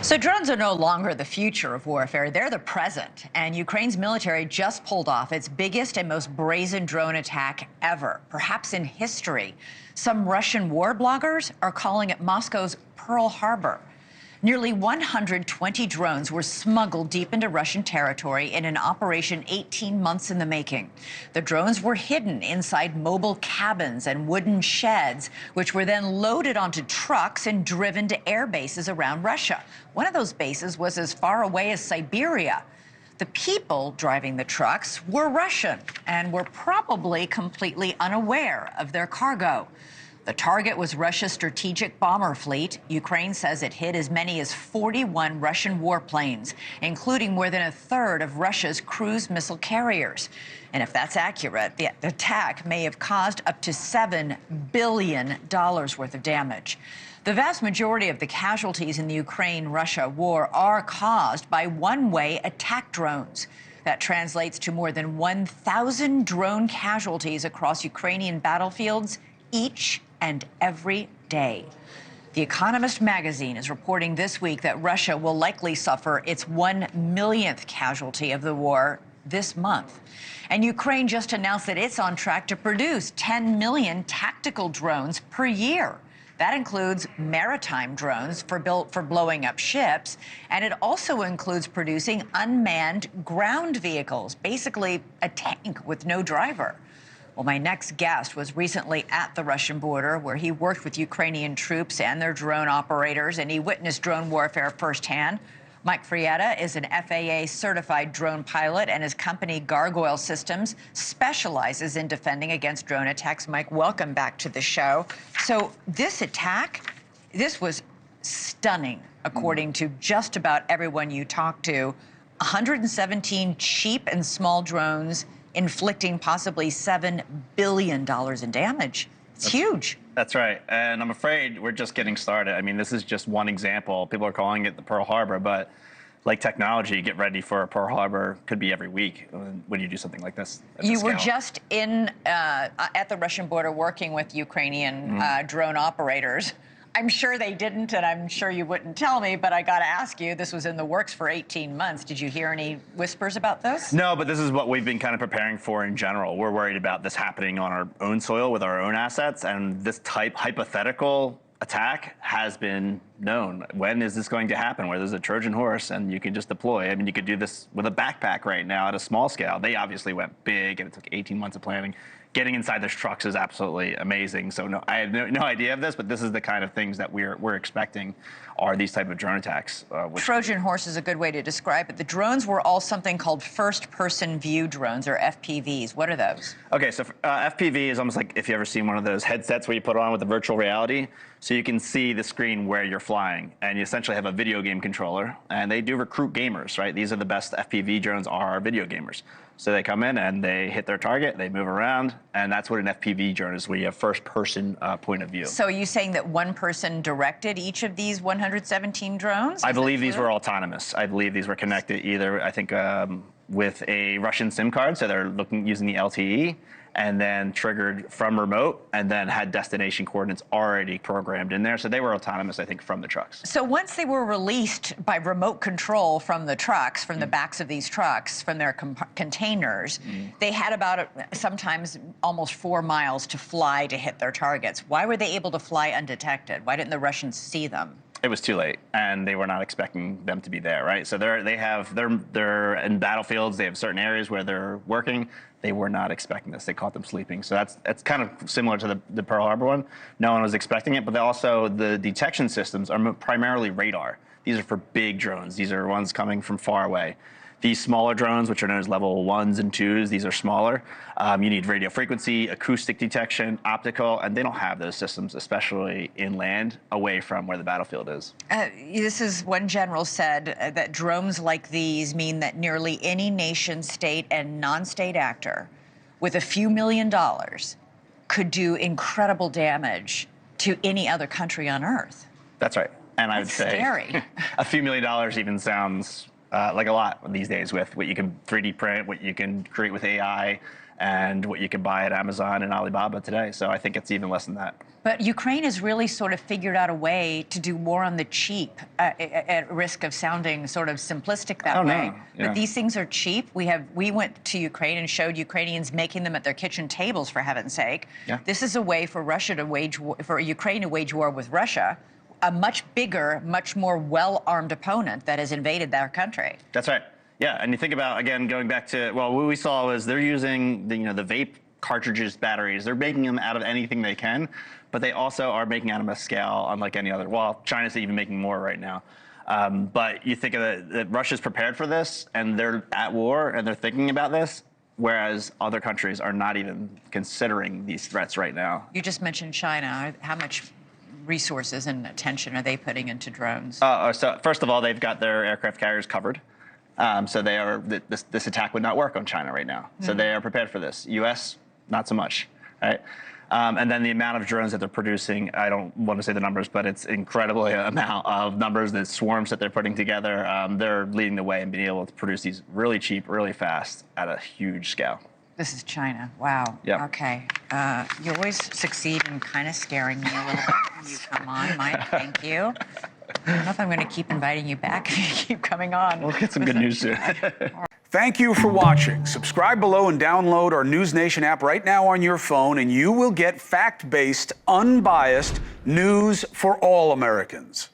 So drones are no longer the future of warfare, they're the present. And Ukraine's military just pulled off its biggest and most brazen drone attack ever, perhaps in history. Some Russian war bloggers are calling it Moscow's Pearl Harbor. Nearly 120 drones were smuggled deep into Russian territory in an operation 18 months in the making. The drones were hidden inside mobile cabins and wooden sheds, which were then loaded onto trucks and driven to air bases around Russia. One of those bases was as far away as Siberia. The people driving the trucks were Russian and were probably completely unaware of their cargo. The target was Russia's strategic bomber fleet. Ukraine says it hit as many as 41 Russian warplanes, including more than a third of Russia's cruise missile carriers. And if that's accurate, the attack may have caused up to $7 billion worth of damage. The vast majority of the casualties in the Ukraine-Russia war are caused by one-way attack drones. That translates to more than 1,000 drone casualties across Ukrainian battlefields each and every day. The Economist magazine is reporting this week that Russia will likely suffer its 1 millionth casualty of the war this month. And Ukraine just announced that it's on track to produce 10 million tactical drones per year. That includes maritime drones for blowing up ships, and it also includes producing unmanned ground vehicles, basically a tank with no driver. Well, my next guest was recently at the Russian border, where he worked with Ukrainian troops and their drone operators, and he witnessed drone warfare firsthand. Mark Fraietta is an FAA-certified drone pilot, and his company, Gargoyle Systems, specializes in defending against drone attacks. Mike, welcome back to the show. So this attack, this was stunning, according to just about everyone you talked to. 117 cheap and small drones inflicting possibly $7 billion in damage. It's huge. That's right. And I'm afraid we're just getting started. I mean, this is just one example. People are calling it the Pearl Harbor, but like technology, get ready for a Pearl Harbor could be every week when you do something like this. You were just in at the Russian border working with Ukrainian drone operators. I'm sure they didn't, and I'm sure you wouldn't tell me, but I got to ask you, this was in the works for 18 months. Did you hear any whispers about this? No, but this is what we've been kind of preparing for in general. We're worried about this happening on our own soil with our own assets, and this type hypothetical attack has been known. When is this going to happen, where there's a Trojan horse and you can just deploy? I mean, you could do this with a backpack right now at a small scale. They obviously went big, and it took 18 months of planning. Getting inside those trucks is absolutely amazing. So no, I had no idea of this, but this is the kind of things that we're expecting are these type of drone attacks. Trojan horse is a good way to describe it. The drones were all something called first-person view drones, or FPVs. What are those? Okay, so FPV is almost like if you ever seen one of those headsets where you put on with the virtual reality, so you can see the screen where you're flying, and you essentially have a video game controller, and they do recruit gamers, right? These are the best FPV drones are video gamers. So they come in and they hit their target, they move around, and that's what an FPV drone is, where you have first-person point of view. So are you saying that one person directed each of these 117 drones? I believe these were autonomous. I believe these were connected either, I think, with a Russian SIM card, so they're using the LTE, and then triggered from remote, and then had destination coordinates already programmed in there. So they were autonomous, I think, from the trucks. So once they were released by remote control from the trucks, from the backs of these trucks, from their containers, they had about sometimes almost 4 miles to fly to hit their targets. Why were they able to fly undetected? Why didn't the Russians see them? It was too late, and they were not expecting them to be there, right? So they're in battlefields. They have certain areas where they're working. They were not expecting this. They caught them sleeping. So that's kind of similar to the Pearl Harbor one. No one was expecting it, but also the detection systems are primarily radar. These are for big drones. These are ones coming from far away. These smaller drones, which are known as level 1s and 2s, these are smaller. You need radio frequency, acoustic detection, optical, and they don't have those systems, especially inland, away from where the battlefield is. This is one general said that drones like these mean that nearly any nation, state, and non-state actor with a few $1 million could do incredible damage to any other country on Earth. That's right. And I would say scary. a few $1 million even sounds like a lot these days with what you can 3D print, what you can create with AI, and what you could buy at Amazon and Alibaba today. So I think it's even less than that. But Ukraine has really sort of figured out a way to do war on the cheap, at risk of sounding sort of simplistic that way. No. Yeah. But these things are cheap. We went to Ukraine and showed Ukrainians making them at their kitchen tables, for heaven's sake. Yeah. This is a way for Ukraine to wage war with Russia, a much bigger, much more well-armed opponent that has invaded their country. That's right. Yeah, and you think about, again, going back to, well, what we saw was they're using the vape cartridges, batteries. They're making them out of anything they can, but they also are making out of a scale unlike any other. Well, China's even making more right now. But you think of it, that Russia's prepared for this, and they're at war, and they're thinking about this, whereas other countries are not even considering these threats right now. You just mentioned China. How much resources and attention are they putting into drones? So first of all, they've got their aircraft carriers covered. So they are, this attack would not work on China right now. So they are prepared for this. U.S., not so much, right? And then the amount of drones that they're producing, I don't want to say the numbers, but it's incredibly amount of numbers, the swarms that they're putting together. They're leading the way and being able to produce these really cheap, really fast at a huge scale. This is China. Wow. Yep. Okay. You always succeed in kind of scaring me a little bit when you come on, Mike. Thank you. I don't know if I'm going to keep inviting you back if you keep coming on. We'll get some good news soon. Thank you for watching. Subscribe below and download our NewsNation app right now on your phone, and you will get fact-based, unbiased news for all Americans.